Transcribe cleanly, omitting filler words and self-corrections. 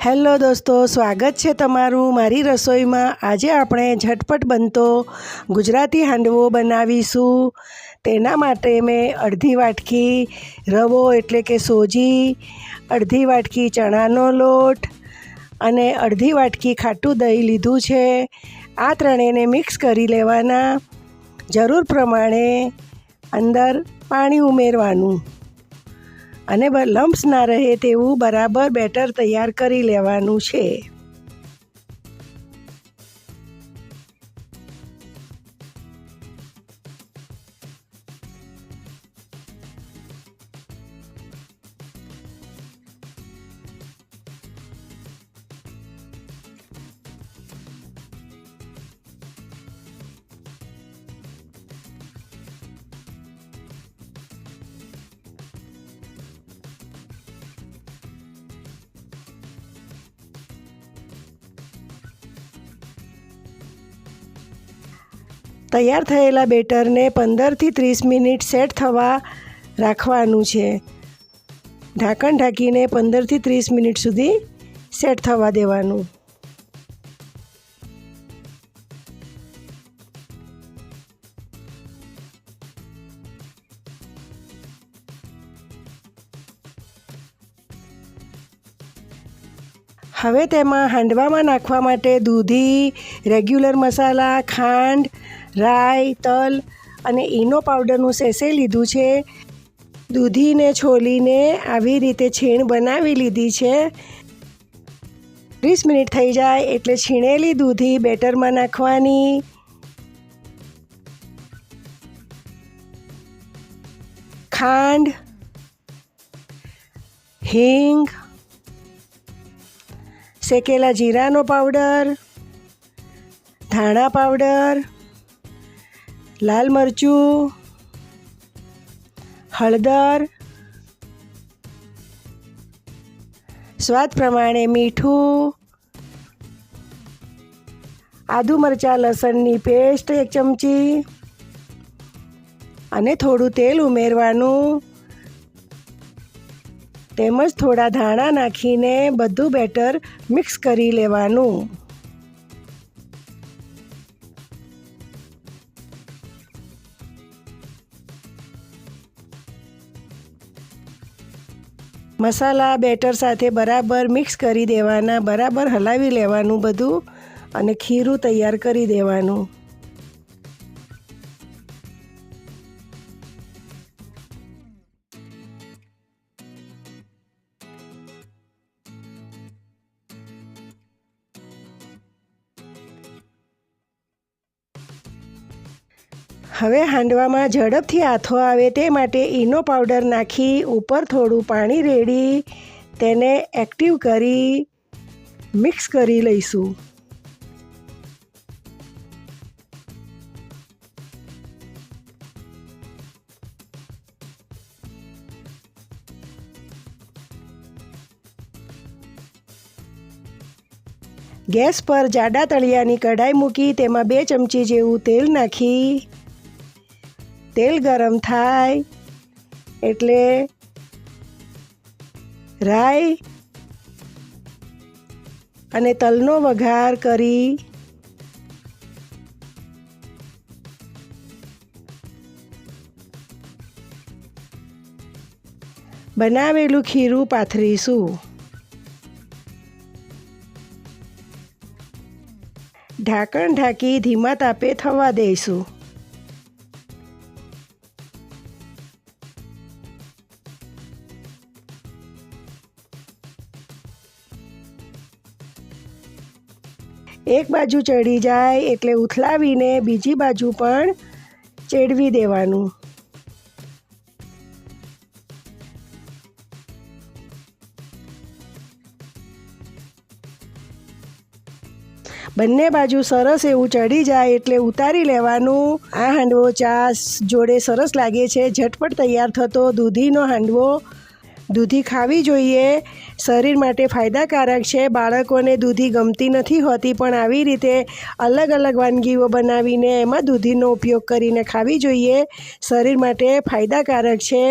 Hello દોસ્તો, સ્વાગત છે તમારું મારી રસોઈમાં। આજે આપણે ઝટપટ બનતો ગુજરાતી હાંડવો બનાવીશું। તેના માટે મેં અડધી વાટકી રવો એટલે કે સોજી, અડધી વાટકી ચણાનો લોટ અને અડધી વાટકી ખાટું દહીં લીધું છે। આ ત્રણેયને મિક્સ કરી લેવાના। જરૂર પ્રમાણે અંદર પાણી ઉમેરવાનું અને લમ્પ્સ ના રહે તેવું બરાબર બેટર તૈયાર કરી લેવાનું છે। તૈયાર થયેલા બેટરને 15 થી 30 મિનિટ સેટ થવા રાખવાનું છે। ઢાંકણ ઢાંકીને 15 થી 30 મિનિટ સુધી સેટ થવા દેવાનું। હવે તેમાં હાંડવામાં નાખવા માટે દૂધી, રેગ્યુલર મસાલા, ખાંડ, રાઈ, તલ અને ઈનો પાવડરનું સેસે લીધું છે। દૂધીને છોલીને આવી રીતે છીણ બનાવી લીધી છે। 30 મિનિટ થઈ જાય એટલે છીણેલી દૂધી બેટરમાં નાખવાની। ખાંડ, હિંગ, શેકેલા જીરાનો પાવડર, ધાણા પાવડર, લાલ મરચું, હળદર, સ્વાદ પ્રમાણે મીઠું, આદુ મરચાં લસણની પેસ્ટ 1 ચમચી અને થોડું તેલ ઉમેરવાનું તેમજ થોડા ધાણા નાખીને બધું બેટર મિક્સ કરી લેવાનું। મસાલા બેટર સાથે બરાબર મિક્સ કરી દેવાના, બરાબર હલાવી લેવાનું બધું અને ખીરું તૈયાર કરી દેવાનું। હવે હાંડવામાં ઝડપથી આથો આવે તે માટે ઈનો પાવડર નાખી ઉપર થોડું પાણી રેડી તેને એક્ટિવ કરી મિક્સ કરી લઈશું। ગેસ પર જાડા તળિયાની કઢાઈ મૂકી તેમાં 2 ચમચી જેવું તેલ નાખી તેલ ગરમ થાય એટલે રાઈ અને તલનો વઘાર કરી બનાવેલું ખીરું પાથરીશું। ઢાંકણ ઢાંકી ધીમા તાપે થવા દઈશું। એક બાજુ ચડી જાય એટલે ઉથલાવીને બીજી બાજુ પણ ચેડવી દેવાનું। બંને બાજુ સરસ એવું ચડી જાય એટલે ઉતારી લેવાનું। આ હાંડવો ચા જોડે સરસ લાગે છે। ઝટપટ તૈયાર થતો દૂધીનો હાંડવો। દૂધી ખાવી જોઈએ, શરીર માટે ફાયદાકારક છે। બાળકોને દૂધી ગમતી નથી હોતી પણ આવી રીતે અલગ અલગ વાનગીઓ બનાવીને એમાં દૂધીનો ઉપયોગ કરીને ખાવી જોઈએ, શરીર માટે ફાયદાકારક છે।